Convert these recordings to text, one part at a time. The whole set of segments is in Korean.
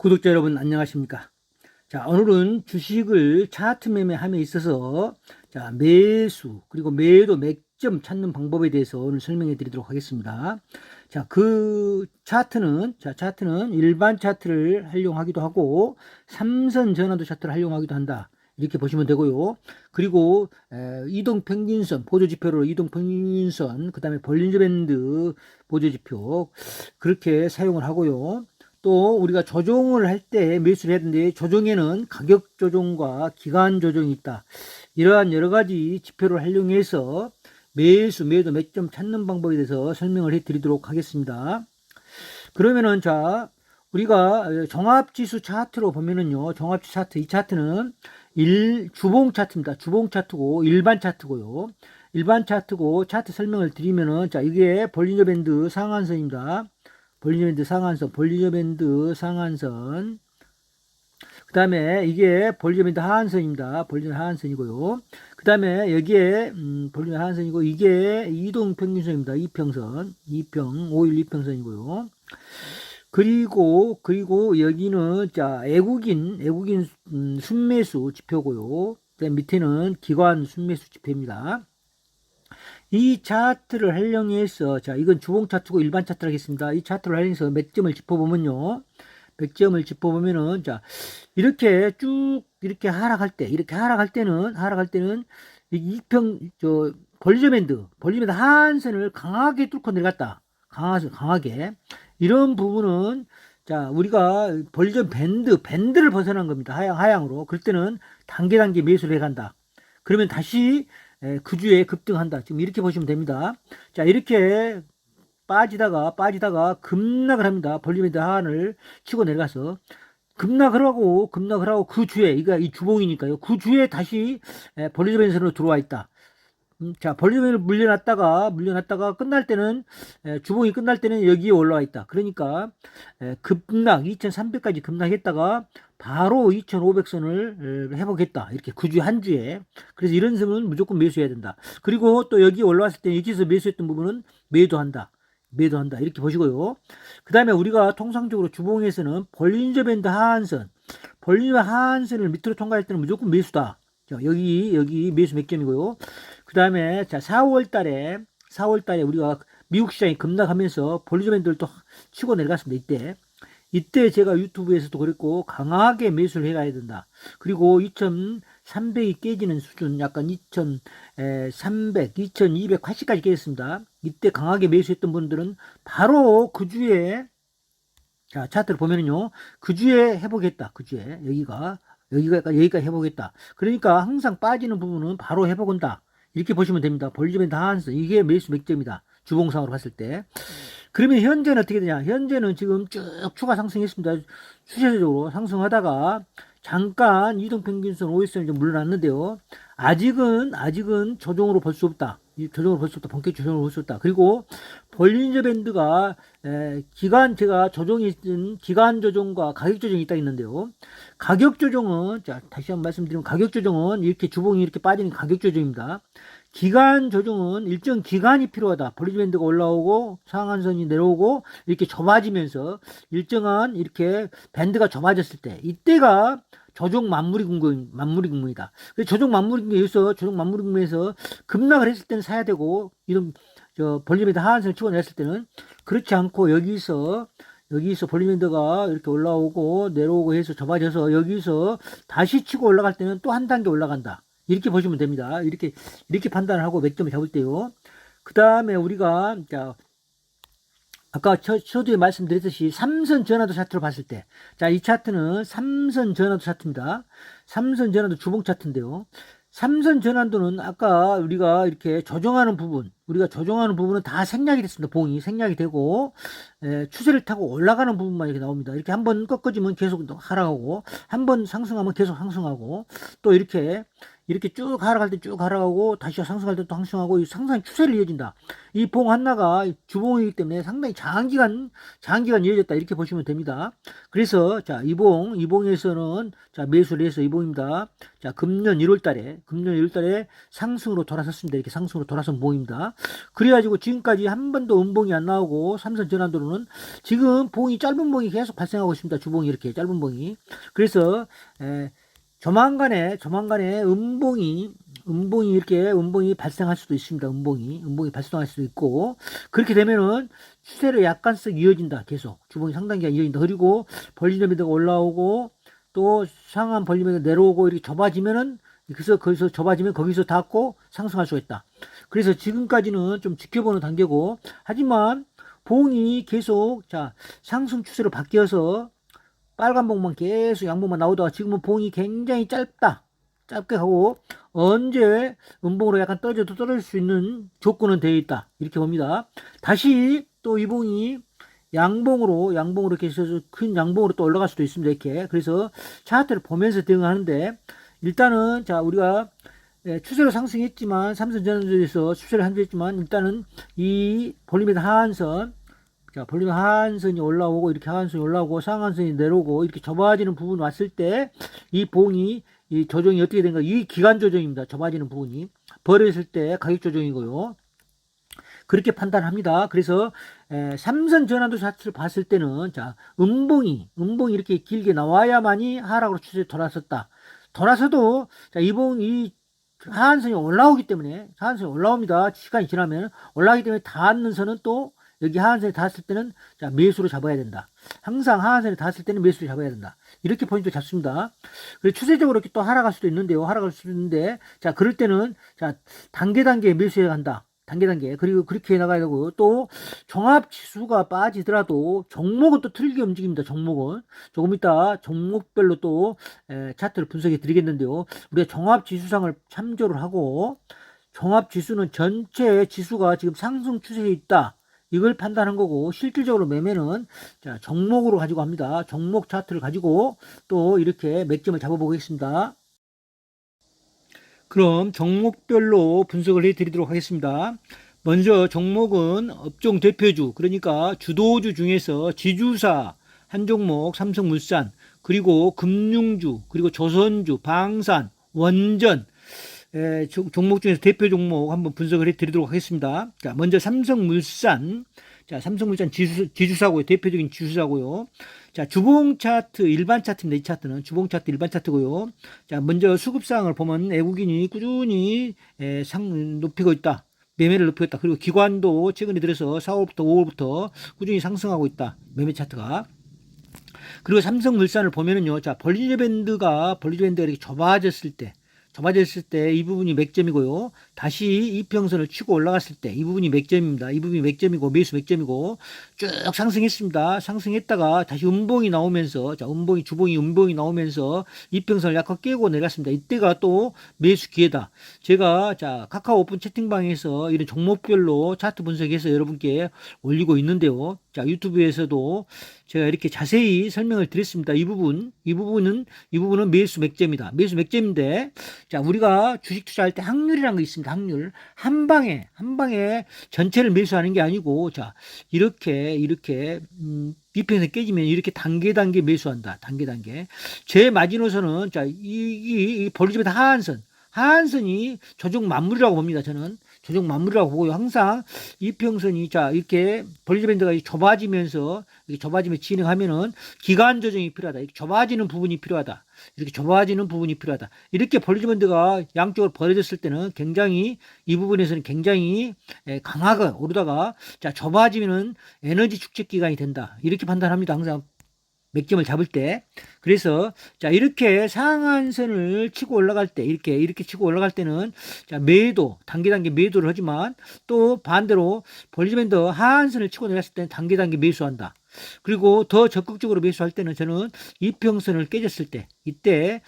구독자 여러분 안녕하십니까? 자, 오늘은 주식을 차트 매매함에 있어서 매수 그리고 매도 맥점 찾는 방법에 대해서 오늘 설명해 드리도록 하겠습니다. 차트는 일반 차트를 활용하기도 하고 삼선 전환도 차트를 활용하기도 한다. 이렇게 보시면 되고요. 그리고 이동평균선 보조지표로 이동평균선, 그 다음에 볼린저 밴드 보조지표 그렇게 사용을 하고요. 또 우리가 조정을 할 때 매수를 해야 되는데, 조정에는 가격 조정과 기간 조정이 있다. 이러한 여러 가지 지표를 활용해서 매수, 매도, 매점 찾는 방법에 대해서 설명을 해 드리도록 하겠습니다. 그러면은 우리가 종합지수 차트로 보면은요, 종합지수 차트, 이 차트는 주봉 차트입니다. 주봉 차트고 일반 차트고요. 일반 차트고, 차트 설명을 드리면은, 이게 볼린저 밴드 상한선입니다. 볼린저 밴드 상한선, 볼린저 밴드 상한선. 그 다음에 이게 볼린저 밴드 하한선입니다. 볼린저 하한선이고요. 그 다음에 여기에 볼린저 하한선이고, 이게 이동평균선입니다. 이평선, 5일 이평선이고요. 그리고 여기는 애국인 순매수 지표고요. 그다음 밑에는 기관 순매수 지표입니다. 이 차트를 활용해서, 이건 주봉 차트고 일반 차트를 하겠습니다. 이 차트를 활용해서 맥점을 짚어보면요. 맥점을 짚어보면은, 이렇게 쭉, 이렇게 하락할 때는, 볼리저 밴드 하한선을 강하게 뚫고 내려갔다. 강하게. 이런 부분은, 우리가 밴드를 벗어난 겁니다. 하향으로. 그럴 때는 단계 매수를 해간다. 그러면 다시 그 주에 급등한다. 지금 이렇게 보시면 됩니다. 이렇게 빠지다가 급락을 합니다. 볼리밴드 하한을 치고 내려가서 급락을 하고 그 주에, 이 주봉이니까요. 그 주에 다시 볼리밴드로 들어와 있다. 볼리밴드를 물려놨다가 끝날 때는, 주봉이 끝날 때는 여기에 올라와 있다. 그러니까 2300까지 급락했다가 바로 2500선을 회복했다. 이렇게 그 주에 한 주에. 그래서 이런 선은 무조건 매수해야 된다. 그리고 또 여기 올라왔을 때 여기서 매수했던 부분은 매도한다. 이렇게 보시고요. 그 다음에 우리가 통상적으로 주봉에서는 볼린저 밴드 하한선을 밑으로 통과할 때는 무조건 매수다. 여기 매수 맥점이고요. 그 다음에 4월 달에 우리가 미국 시장이 급락하면서 볼린저 밴드를 또 치고 내려갔습니다. 이때 제가 유튜브에서도 그랬고, 강하게 매수를 해가야 된다. 그리고 2300이 깨지는 수준, 약간 2300, 2280까지 깨졌습니다. 이때 강하게 매수했던 분들은 바로 그 주에, 차트를 보면은요, 그 주에 회복했다. 그 주에 여기가 회복했다. 그러니까 항상 빠지는 부분은 바로 회복한다. 이렇게 보시면 됩니다. 볼린저 밴드 하한선, 이게 매수 맥점이다. 주봉상으로 봤을 때. 그러면 현재는 어떻게 되냐? 현재는 지금 쭉 추가 상승했습니다. 추세적으로 상승하다가 잠깐 이동평균선 5일선이 좀 물러났는데요. 아직은 조정으로 볼 수 없다. 본격 조정으로 볼 수 없다. 그리고 볼린저 밴드가 제가 조정했던 기간 조정과 가격 조정이 있다 했는데요. 가격 조정은, 다시 한번 말씀드리면, 가격 조정은 이렇게 주봉이 이렇게 빠지는 가격 조정입니다. 기간 조정은 일정 기간이 필요하다. 볼린저 밴드가 올라오고 상한선이 내려오고 이렇게 좁아지면서 일정한 이렇게 밴드가 좁아졌을 때, 이때가 조정 마무리 국면이다. 조정 마무리 국면에서 급락을 했을 때는 사야 되고, 이런 볼린저 밴드 하한선을 치고 내렸을 때는, 그렇지 않고 여기서 볼린저 밴드가 이렇게 올라오고 내려오고 해서 좁아져서 여기서 다시 치고 올라갈 때는 또 한 단계 올라간다. 이렇게 보시면 됩니다. 이렇게 판단을 하고 맥점을 잡을 때요. 그 다음에 우리가, 아까 초두에 말씀드렸듯이 삼선 전환도 차트로 봤을 때, 이 차트는 삼선 전환도 차트입니다. 삼선 전환도 주봉 차트인데요. 삼선 전환도는 아까 우리가 이렇게 조정하는 부분은 다 생략이 됐습니다. 봉이 생략이 되고, 추세를 타고 올라가는 부분만 이렇게 나옵니다. 이렇게 한번 꺾어지면 계속 하락하고, 한번 상승하면 계속 상승하고, 또 이렇게 이렇게 쭉 하락할 때 쭉 하락하고 다시 상승할 때 또 상승하고 이 상승의 추세를 이어진다. 이 봉 하나가 주봉이기 때문에 상당히 장기간 이어졌다. 이렇게 보시면 됩니다. 그래서 자, 이봉에서는 자, 매수를 해서 이봉입니다. 자, 금년 1월 달에 상승으로 돌아섰습니다. 이렇게 상승으로 돌아선 봉입니다. 그래가지고 지금까지 한 번도 음봉이 안 나오고 삼선 전환도로는 지금 짧은 봉이 계속 발생하고 있습니다. 주봉이 이렇게 짧은 봉이. 그래서 조만간에 음봉이 발생할 수도 있습니다. 음봉이 발생할 수도 있고, 그렇게 되면은 추세를 약간씩 이어진다. 계속 주봉이 상당 기간 이어진다. 그리고 벌리는 매도가 올라오고 또 상한 벌리면서 내려오고 이렇게 좁아지면은 거기서 좁아지면 거기서 닿고 상승할 수가 있다. 그래서 지금까지는 좀 지켜보는 단계고, 하지만 봉이 계속 자 상승 추세로 바뀌어서 빨간 봉만 계속 양봉만 나오다가 지금은 봉이 굉장히 짧게 하고 언제 음봉으로 약간 떨어질 수 있는 조건은 되어 있다. 이렇게 봅니다. 다시 또 이 봉이 양봉으로 이렇게 해서 큰 양봉으로 또 올라갈 수도 있습니다. 이렇게. 그래서 차트를 보면서 대응하는데, 일단은 자 우리가 추세로 상승했지만 삼선 전환도에서 추세를 한주했지만 일단은 이 볼륨의 하한선, 자 볼륨의 하한선이 올라오고 이렇게 하한선이 올라오고 상한선이 내려오고 이렇게 좁아지는 부분 왔을 때 이 봉이 이 조정이 어떻게 된가? 이 기간 조정입니다. 좁아지는 부분이 벌어졌을 때 가격 조정이고요. 그렇게 판단합니다. 그래서 삼선 전환도 자체를 봤을 때는 자 음봉이 이렇게 길게 나와야만이 하락으로 추세 돌아섰다. 돌아서도 자 이 하한선이 올라오기 때문에 하한선이 올라옵니다. 시간이 지나면 올라오기 때문에 닿는 선은 또 여기 하한선에 닿았을 때는 자 매수로 잡아야 된다. 항상 하한선에 닿았을 때는 매수로 잡아야 된다. 이렇게 포인트 잡습니다. 그리고 추세적으로 이렇게 또 하락할 수도 있는데요. 하락할 수도 있는데 자 그럴 때는 자 단계 매수해 간다. 단계 그리고 그렇게 나가야 되고, 또 종합지수가 빠지더라도 종목은 또 틀리게 움직입니다. 종목은 조금 이따 종목별로 또 차트를 분석해 드리겠는데요. 우리가 종합지수상을 참조를 하고, 종합지수는 전체 지수가 지금 상승 추세에 있다, 이걸 판단한 거고, 실질적으로 매매는 자 종목으로 가지고 합니다. 종목 차트를 가지고 또 이렇게 맥점을 잡아보겠습니다. 그럼 종목별로 분석을 해드리도록 하겠습니다. 먼저 종목은 업종 대표주, 그러니까 주도주 중에서 지주사 한 종목, 삼성물산, 그리고 금융주, 그리고 조선주, 방산, 원전, 종목 중에서 대표 종목 한번 분석을 해드리도록 하겠습니다. 자, 먼저 삼성물산. 자, 삼성물산 지주사고요. 대표적인 지주사고요. 자, 주봉 차트, 일반 차트입니다. 이 차트는 주봉 차트, 일반 차트고요. 자, 먼저 수급상을 보면 외국인이 꾸준히 높이고 있다. 매매를 높이고 있다. 그리고 기관도 최근에 들어서 4월부터 5월부터 꾸준히 상승하고 있다. 매매 차트가. 그리고 삼성물산을 보면은요. 자, 볼리저 밴드가 이렇게 좁아졌을 때 이 부분이 맥점이고요. 다시 이평선을 치고 올라갔을 때 이 부분이 맥점입니다. 이 부분이 맥점이고 매수 맥점이고 쭉 상승했습니다. 상승했다가 다시 음봉이 나오면서 자 주봉이 음봉이 나오면서 이평선을 약간 깨고 내렸습니다. 이때가 또 매수 기회다. 제가 자 카카오 오픈 채팅방에서 이런 종목별로 차트 분석해서 여러분께 올리고 있는데요. 자 유튜브에서도 제가 이렇게 자세히 설명을 드렸습니다. 이 부분은 매수 맥점이다. 매수 맥점인데, 자, 우리가 주식 투자할 때 확률이라는 거 있습니다. 확률. 한 방에 전체를 매수하는 게 아니고, 자, 이렇게, 이평선 깨지면 이렇게 단계 매수한다. 단계. 제 마지노선은, 자, 이 볼리저밴드 하한선이 조정 맞물이라고 봅니다. 저는 조정 맞물이라고 보고요. 항상 이평선이 자 이렇게 볼리저밴드가 좁아지면서 진행하면은 기간 조정이 필요하다. 이렇게 좁아지는 부분이 필요하다. 이렇게 볼리저밴드가 양쪽으로 벌어졌을 때는 굉장히 이 부분에서는 굉장히 강하게 오르다가 자 좁아지면은 에너지 축적 기간이 된다. 이렇게 판단합니다. 항상 맥점을 잡을 때. 그래서 자 이렇게 상한선을 치고 올라갈 때 이렇게 치고 올라갈 때는 자 매도 단계 매도를 하지만 또 반대로 볼리저밴드 하한선을 치고 내렸을 때는 단계 매수한다. 그리고 더 적극적으로 매수할 때는 저는 이평선을 깨졌을 때 이때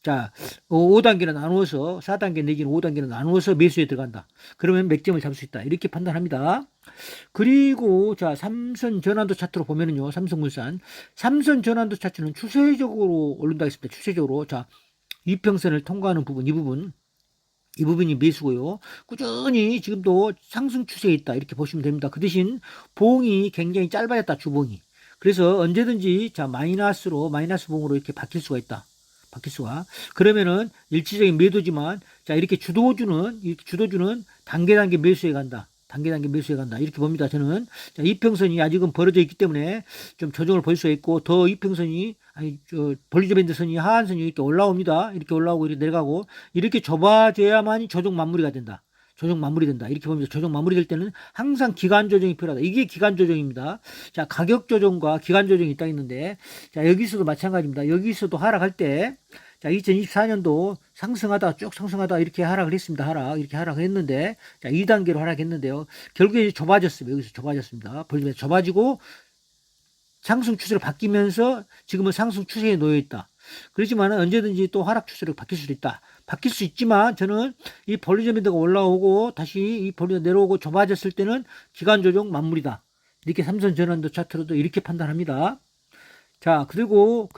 자 5단계로 나누어서 4단계 내지는 5단계로 나누어서 매수에 들어간다. 그러면 맥점을 잡을 수 있다. 이렇게 판단합니다. 그리고 자 삼선 전환도 차트로 보면은요. 삼성 전환도 차트는 추세적으로 오른다 했습니다. 추세적으로 자 이평선을 통과하는 부분, 이 부분이 매수고요. 꾸준히 지금도 상승 추세에 있다. 이렇게 보시면 됩니다. 그 대신 봉이 굉장히 짧아졌다. 주봉이. 그래서 언제든지 자 마이너스 봉으로 이렇게 바뀔 수가 있다. 바뀔 수가. 그러면은 일시적인 매도지만 자 이렇게 주도주는 단계 매수해 간다. 단계 매수해 간다. 이렇게 봅니다. 저는 자, 이평선이 아직은 벌어져 있기 때문에 좀 조정을 볼 수가 있고 더 이평선이 볼리저 밴드 선이 하한선이 이렇게 올라옵니다. 이렇게 올라오고 이렇게 내려가고 이렇게 좁아져야만이 조정 마무리가 된다. 조정 마무리된다. 이렇게 보면서 조정 마무리될 때는 항상 기간 조정이 필요하다. 이게 기간 조정입니다. 자, 가격 조정과 기간 조정이 있다 있는데 자, 여기서도 마찬가지입니다. 여기서도 하락할 때 자, 2024년도 상승하다 쭉 상승하다 이렇게 하락을 했습니다. 이렇게 하락했는데 자, 2단계로 하락했는데요. 결국에 좁아졌어요. 여기서 좁아졌습니다. 볼리면서 좁아지고 상승 추세로 바뀌면서 지금은 상승 추세에 놓여 있다. 그렇지만 언제든지 또 하락 추세로 바뀔 수도 있다. 바뀔 수 있지만 저는 이 볼리저 밴드가 올라오고 다시 이 볼리저 내려오고 좁아졌을 때는 기간 조정 마무리다. 이렇게 삼선 전환도 차트로도 이렇게 판단합니다. 자, 그리고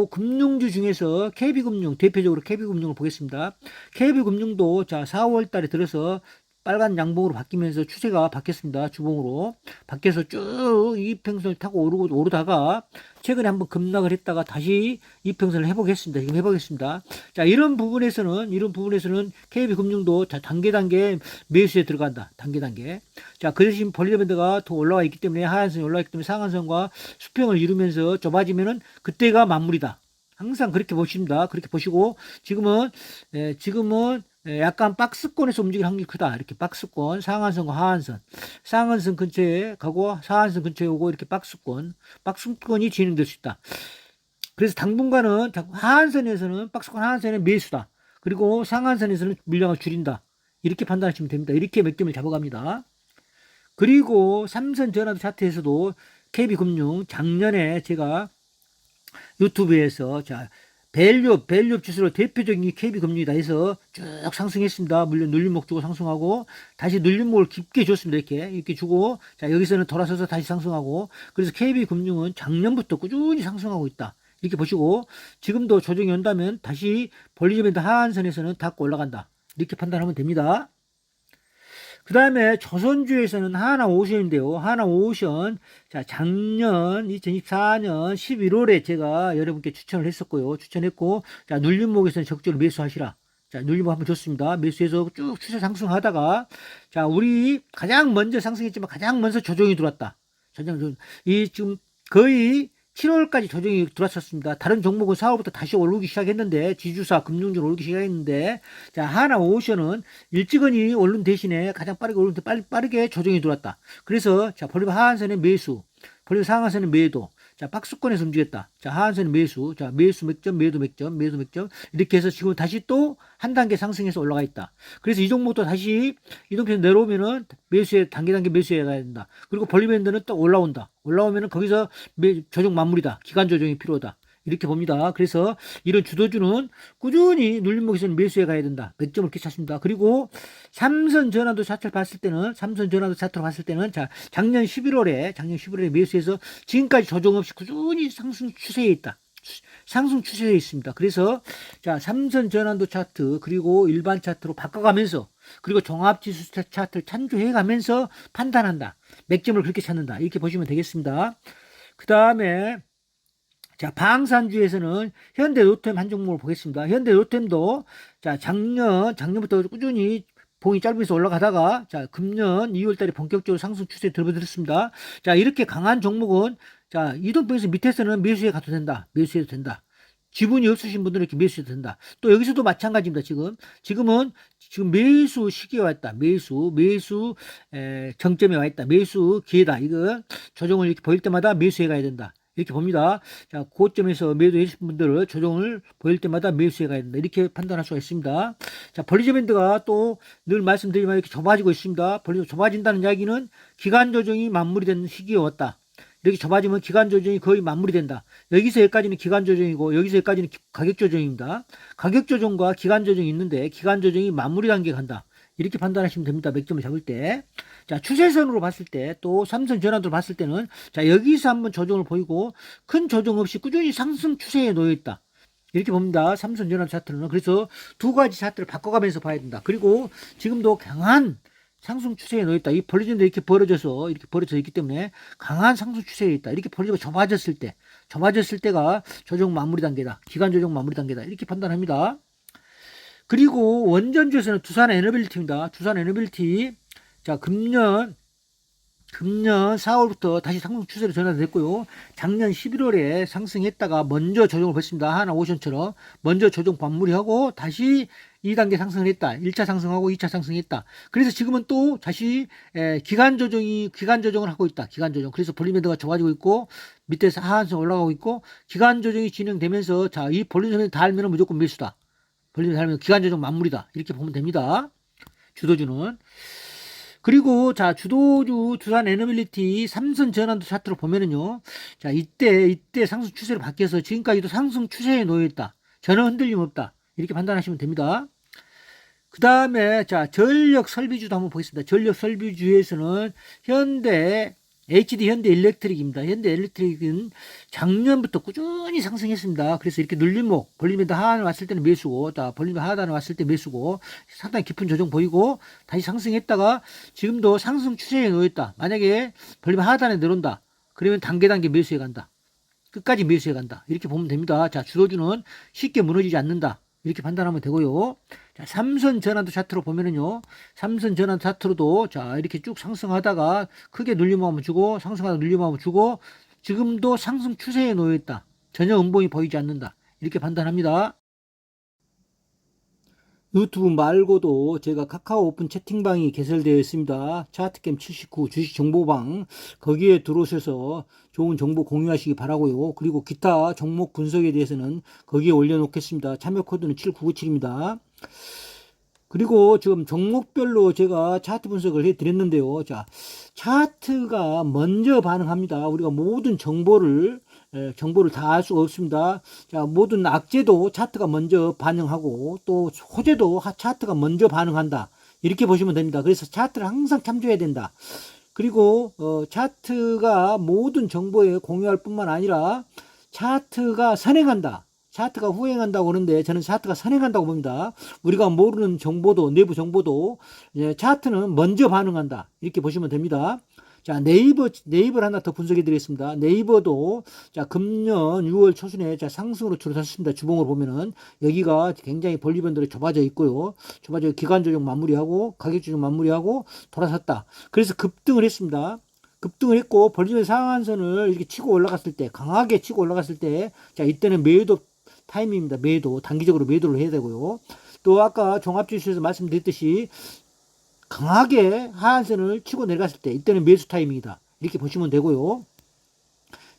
금융주 중에서 KB금융, 대표적으로 KB금융을 보겠습니다. KB금융도 자, 4월 달에 들어서 빨간 양봉으로 바뀌면서 추세가 바뀌었습니다. 주봉으로. 바뀌어서 쭉 이평선을 타고 오르다가 최근에 한번 급락을 했다가 다시 이평선을 회복했습니다. 지금 회복했습니다. 자, 이런 부분에서는 KB금융도 자, 단계 매수에 들어간다. 단계. 자, 그 대신 볼리저 밴드가 더 올라와 있기 때문에 하한선이 올라와 있기 때문에 상한선과 수평을 이루면서 좁아지면은 그때가 마무리다. 항상 그렇게 보십니다. 그렇게 보시고 지금은 약간 박스권에서 움직일 확률이 크다. 이렇게 박스권, 상한선과 하한선. 상한선 근처에 가고 하한선 근처에 오고 이렇게 박스권이 진행될 수 있다. 그래서 당분간은 하한선에서는 박스권 하한선에 매수다. 그리고 상한선에서는 물량을 줄인다. 이렇게 판단하시면 됩니다. 이렇게 몇 점을 잡아갑니다. 그리고 삼선 전환 차트에서도 KB금융 작년에 제가 유튜브에서 자 밸류업 지수로 대표적인 KB금융이다 해서 쭉 상승했습니다. 물론 눌림목 주고 상승하고 다시 눌림목을 깊게 줬습니다. 이렇게 주고 자 여기서는 돌아서서 다시 상승하고 그래서 KB금융은 작년부터 꾸준히 상승하고 있다. 이렇게 보시고 지금도 조정이 온다면 다시 볼리저 밴드 하한선에서는 닫고 올라간다. 이렇게 판단하면 됩니다. 그 다음에 조선주에서는 하나오션인데요. 하나오션, 자, 작년 2024년 11월에 제가 여러분께 추천을 했었고요. 추천했고, 자, 눌림목에서는 적절히 매수하시라. 자, 눌림목 한번 줬습니다. 매수해서 쭉 추세 상승하다가, 자, 우리 가장 먼저 상승했지만 가장 먼저 조정이 들어왔다. 지금 거의 7월까지 조정이 들어왔었습니다. 다른 종목은 4월부터 다시 오르기 시작했는데, 지주사, 금융주 오르기 시작했는데, 자, 하나오션은 일찍은이 오른 대신에 가장 빠르게 오르는데 빠르게 조정이 들어왔다. 그래서, 자, 볼리버 하한선의 매수, 볼리버 상한선의 매도, 자, 박스권에서 움직였다. 자, 하한선의 매수, 자, 매수 몇 점, 매도 몇 점, 이렇게 해서 지금 다시 또 한 단계 상승해서 올라가 있다. 그래서 이 종목도 다시 이동평 내려오면은 단계 매수해 가야 된다. 그리고 볼리밴드는 또 올라오면은 거기서 조정 마무리다. 기간 조정이 필요하다. 이렇게 봅니다. 그래서 이런 주도주는 꾸준히 눌림목에서는 매수해 가야 된다. 몇 점을 이렇게 찾습니다. 그리고 삼선 전환도 차트로 봤을 때는 자, 작년 11월에 매수해서 지금까지 조정 없이 꾸준히 상승 추세에 있다. 상승 추세에 있습니다. 그래서 자, 삼선 전환도 차트 그리고 일반 차트로 바꿔가면서 그리고 종합지수 차트를 참조해 가면서 판단한다. 맥점을 그렇게 찾는다. 이렇게 보시면 되겠습니다. 그 다음에 자, 방산주에서는 현대로템 한 종목을 보겠습니다. 현대로템도 자, 작년부터 꾸준히 봉이 짧으면서 올라가다가 자, 금년 2월 달에 본격적으로 상승 추세에 들어들었습니다. 자, 이렇게 강한 종목은 자, 이동평선 밑에서는 매수해 가도 된다. 매수해도 된다. 지분이 없으신 분들은 이렇게 매수해도 된다. 또 여기서도 마찬가지입니다. 지금 매수 시기에 와 있다. 매수 정점에 와 있다. 매수 기회다. 이거 조정을 이렇게 보일 때마다 매수해 가야 된다. 이렇게 봅니다. 자, 고점에서 매도해주신 분들은 조정을 보일 때마다 매수해 가야 된다. 이렇게 판단할 수가 있습니다. 자, 볼리저 밴드가 또 늘 말씀드리지만 이렇게 좁아지고 있습니다. 좁아진다는 이야기는 기간 조정이 마무리된 시기에 왔다. 이렇게 좁아지면 기간 조정이 거의 마무리된다. 여기서 여기까지는 기간 조정이고 여기서 여기까지는 가격 조정입니다. 가격 조정과 기간 조정이 있는데 기간 조정이 마무리 단계에 간다. 이렇게 판단하시면 됩니다. 맥점을 잡을 때. 자, 추세선으로 봤을 때, 또 삼선 전환으로 봤을 때는, 자, 여기서 한번 조정을 보이고, 큰 조정 없이 꾸준히 상승 추세에 놓여 있다. 이렇게 봅니다. 삼선 전환 차트는. 그래서 두 가지 차트를 바꿔가면서 봐야 된다. 그리고 지금도 강한 상승 추세에 놓였다. 이 벌리진도 이렇게 벌어져서 있기 때문에 강한 상승 추세에 있다. 이렇게 벌리고 좁아졌을 때가 조정 마무리 단계다. 기간 조정 마무리 단계다. 이렇게 판단합니다. 그리고 원전주에서는 두산 에너빌리티입니다. 두산 에너빌리티. 자, 금년 4월부터 다시 상승 추세로 전환됐고요. 작년 11월에 상승했다가 먼저 조정을 벌였습니다. 하나오션처럼 먼저 조정 마무리하고 다시 2단계 상승을 했다. 1차 상승하고 2차 상승했다. 그래서 지금은 또 다시 기간 조정을 하고 있다. 기간 조정. 그래서 볼륨밴드가 좁아지고 있고 밑에서 하한선 올라가고 있고 기간 조정이 진행되면서 자, 이 볼륨밴드 닿으면 무조건 매수다. 볼륨밴드 닿으면 기간 조정 마무리다. 이렇게 보면 됩니다. 주도주는. 그리고 자, 주도주 두산 에너빌리티 삼선 전환도 차트로 보면은요. 자, 이때 상승 추세로 바뀌어서 지금까지도 상승 추세에 놓여 있다. 전혀 흔들림 없다. 이렇게 판단하시면 됩니다. 그 다음에 자, 전력 설비주도 한번 보겠습니다. 전력 설비주에서는 HD 현대 일렉트릭입니다. 현대 일렉트릭은 작년부터 꾸준히 상승했습니다. 그래서 이렇게 눌림목, 볼륨밴드 하단에 왔을 때는 매수고, 자, 볼륨밴드 하단에 왔을 때 매수고, 상당히 깊은 조정 보이고, 다시 상승했다가 지금도 상승 추세에 놓였다. 만약에 볼륨밴드 하단에 내려온다. 그러면 단계 매수해 간다. 끝까지 매수해 간다. 이렇게 보면 됩니다. 자, 주도주는 쉽게 무너지지 않는다. 이렇게 판단하면 되고요. 자, 삼선 전환도 차트로 보면은요. 삼선 전환 차트로도 자, 이렇게 쭉 상승하다가 크게 눌림목 한번 주고 상승하다 눌림목 한번 주고 지금도 상승 추세에 놓여 있다. 전혀 음봉이 보이지 않는다. 이렇게 판단합니다. 유튜브 말고도 제가 카카오 오픈 채팅방이 개설되어 있습니다. 차트캠 79 주식 정보방 거기에 들어오셔서 좋은 정보 공유하시기 바라고요. 그리고 기타 종목 분석에 대해서는 거기에 올려놓겠습니다. 참여 코드는 7997입니다. 그리고 지금 종목별로 제가 차트 분석을 해드렸는데요. 자, 차트가 먼저 반응합니다. 우리가 모든 정보를 다 알 수가 없습니다. 자, 모든 악재도 차트가 먼저 반영하고 또 호재도 차트가 먼저 반응한다. 이렇게 보시면 됩니다. 그래서 차트를 항상 참조해야 된다. 그리고 차트가 모든 정보에 공유할 뿐만 아니라 차트가 선행한다. 차트가 후행한다고 하는데 저는 차트가 선행한다고 봅니다. 우리가 모르는 정보도 내부 정보도 차트는 먼저 반응한다. 이렇게 보시면 됩니다. 자, 네이버를 하나 더 분석해 드리겠습니다. 네이버도 자, 금년 6월 초순에 자, 상승으로 들어섰습니다. 주봉을 보면은 여기가 굉장히 볼륨밴드로 좁아져 있고요. 좁아져 기간 조정 마무리하고 가격 조정 마무리하고 돌아섰다. 그래서 급등을 했습니다. 급등을 했고 볼륨밴드 상한선을 이렇게 치고 올라갔을 때 강하게 치고 올라갔을 때 자, 이때는 매도 타이밍입니다. 매도 단기적으로 매도를 해야 되고요. 또 아까 종합주식에서 말씀드렸듯이 강하게 하한선을 치고 내려갔을 때 이때는 매수 타이밍이다. 이렇게 보시면 되고요.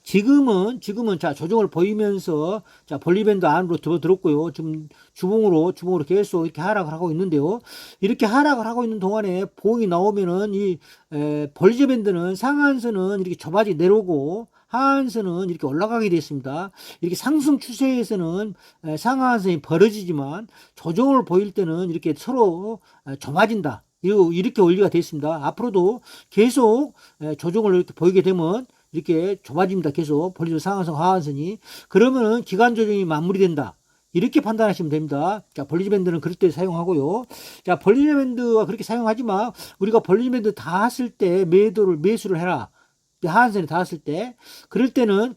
지금은 자, 조정을 보이면서 자, 볼리밴드 안으로 들어들었고요. 지금 주봉으로 계속 이렇게 하락을 하고 있는데요. 이렇게 하락을 하고 있는 동안에 보응이 나오면은 이 볼리밴드는 상한선은 이렇게 좁아지 내려오고 하한선은 이렇게 올라가게 됐습니다. 이렇게 상승 추세에서는 상하한선이 벌어지지만 조정을 보일 때는 이렇게 서로 좁아진다. 이렇게 원리가 되어 있습니다. 앞으로도 계속 조정을 이렇게 보이게 되면 이렇게 좁아집니다. 계속 볼륨 상한선, 하한선이. 그러면은 기간 조정이 마무리된다. 이렇게 판단하시면 됩니다. 자, 볼륨밴드는 그럴 때 사용하고요. 자, 볼륨밴드가 그렇게 사용하지만 우리가 볼륨밴드 닿았을 때 매수를 해라. 하한선에 닿았을 때 그럴 때는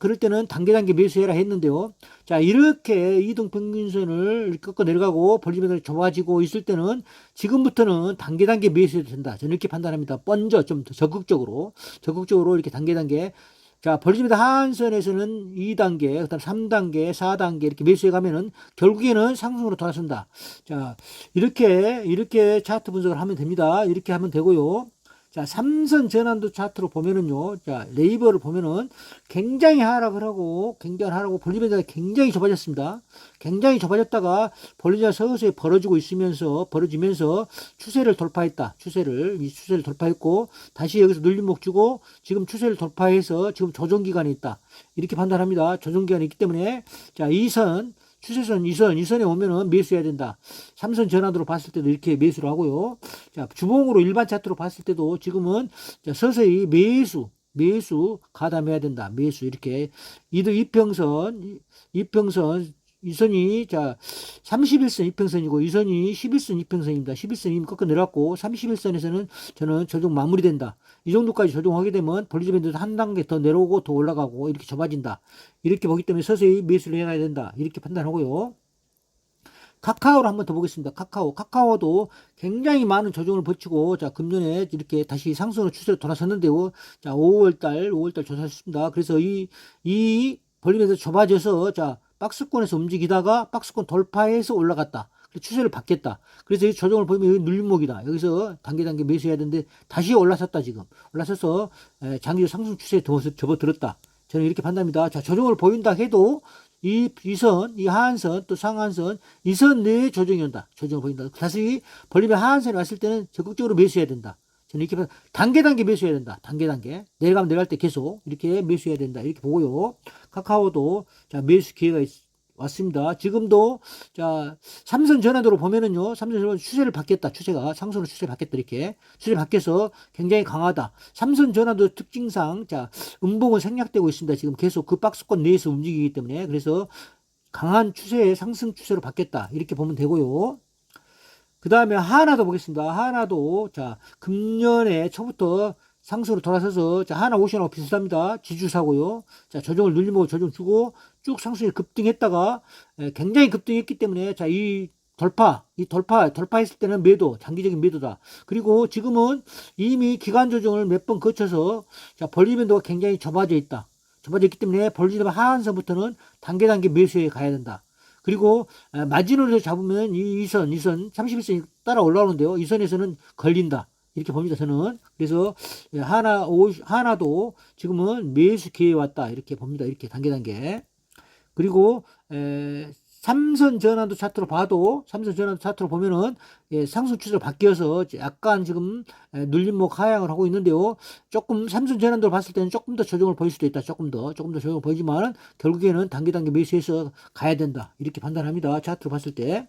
단계 매수해라 했는데요. 자, 이렇게 이동평균선을 꺾어 내려가고 볼륨밴드가 좁아지고 있을 때는 지금부터는 단계 매수해도 된다. 저는 이렇게 판단합니다. 먼저 좀 더 적극적으로 이렇게 단계 자, 볼륨밴드 하한선에서는 2단계, 그다음 3단계, 4단계 이렇게 매수해 가면은 결국에는 상승으로 돌아선다. 자, 이렇게 차트 분석을 하면 됩니다. 이렇게 하면 되고요. 자, 삼선 전환도 차트로 보면은요, 자, 네이버를 보면은 굉장히 하락을 하고 볼륨밴드가 굉장히 좁아졌습니다. 굉장히 좁아졌다가 볼륨밴드가 서서히 벌어지면서 추세를 돌파했다. 이 추세를 돌파했고, 다시 여기서 눌림목 주고, 지금 추세를 돌파해서 지금 조정기간에 있다. 이렇게 판단합니다. 조정기간이 있기 때문에, 자, 추세선 이선에 오면은 매수해야 된다. 삼선 전환으로 봤을 때도 이렇게 매수를 하고요. 자, 주봉으로 일반 차트로 봤을 때도 지금은 자, 서서히 매수 가담해야 된다. 매수 이렇게 이평선 이 선이 자 31선 이평선이고 이 선이 11선 이평선입니다. 11선이면 꺾어 내려왔고 31선에서는 저는 조정 마무리된다. 이 정도까지 조정하게 되면 볼리저 밴드도 한 단계 더 내려오고 더 올라가고 이렇게 좁아진다. 이렇게 보기 때문에 서서히 매수를 해놔야 된다. 이렇게 판단하고요. 카카오를 한번 더 보겠습니다. 카카오도 굉장히 많은 조정을 거치고, 자, 금년에 이렇게 다시 상승으로 추세로 돌아섰는데요. 자, 5월달 조사했습니다. 그래서 이 벌리면서 좁아져서, 자, 박스권에서 움직이다가 박스권 돌파해서 올라갔다. 추세를 바뀌었다. 그래서 이 조정을 보면 여기 눌림목이다. 여기서 단계 매수해야 되는데 다시 올라섰다, 지금. 올라서서 장기적 상승 추세에 접어들었다. 저는 이렇게 판단합니다. 자, 조정을 보인다 해도 이 하한선, 또 상한선, 이 선 내에 조정이 온다. 조정을 보인다. 다시 벌리면 하한선이 왔을 때는 적극적으로 매수해야 된다. 저는 이렇게 단계 매수해야 된다. 단계. 내려가면 내려갈 때 계속 이렇게 매수해야 된다. 이렇게 보고요. 카카오도 자, 매수 기회가 왔습니다. 지금도 자, 삼선 전환도로 보면은요. 삼선 전환도 추세를 바뀌었다. 추세가 상승으로 추세를 바뀌었다. 이렇게 추세를 바뀌어서 굉장히 강하다. 삼선 전환도 특징상 자, 음봉은 생략되고 있습니다. 지금 계속 그 박스권 내에서 움직이기 때문에 그래서 강한 추세의 상승 추세로 바뀌었다. 이렇게 보면 되고요. 그 다음에 하나도 보겠습니다. 하나도 자, 금년에 초부터 상승으로 돌아서서 자, 하나 오션하고 비슷합니다. 지주사고요. 자, 조정을 눌리고 조정 주고 쭉 상승에 급등했다가 굉장히 급등했기 때문에 자, 이 돌파했을 때는 매도, 장기적인 매도다. 그리고 지금은 이미 기간 조정을 몇 번 거쳐서 자, 벌리밴드가 굉장히 좁아져 있다. 좁아져 있기 때문에 벌리밴드 하한선부터는 단계 매수해 가야 된다. 그리고 마진으로 잡으면 이 선 31선이 따라 올라오는데요. 이 선에서는 걸린다. 이렇게 봅니다. 저는. 그래서 하나도 지금은 매수 기회에 왔다. 이렇게 봅니다. 이렇게 단계. 그리고 삼선 전환도 차트로 보면은 상승 추세로 바뀌어서 약간 지금 눌림목 하향을 하고 있는데요. 조금 삼선 전환도를 봤을 때는 조금 더 조정을 보일 수도 있다. 조금 더 조정을 보이지만 결국에는 단계 매수해서 가야 된다. 이렇게 판단합니다. 차트로 봤을 때.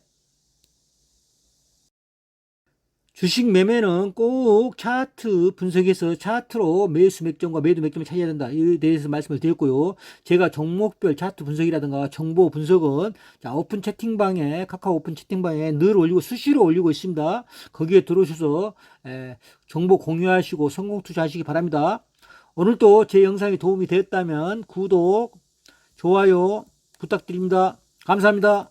주식 매매는 꼭 차트 분석에서 차트로 매수 맥점과 매도 맥점을 찾아야 된다. 이에 대해서 말씀을 드렸고요. 제가 종목별 차트 분석이라든가 정보 분석은 자, 오픈 채팅방에 카카오 오픈 채팅방에 늘 올리고 수시로 올리고 있습니다. 거기에 들어오셔서 정보 공유하시고 성공 투자하시기 바랍니다. 오늘도 제 영상이 도움이 되었다면 구독, 좋아요 부탁드립니다. 감사합니다.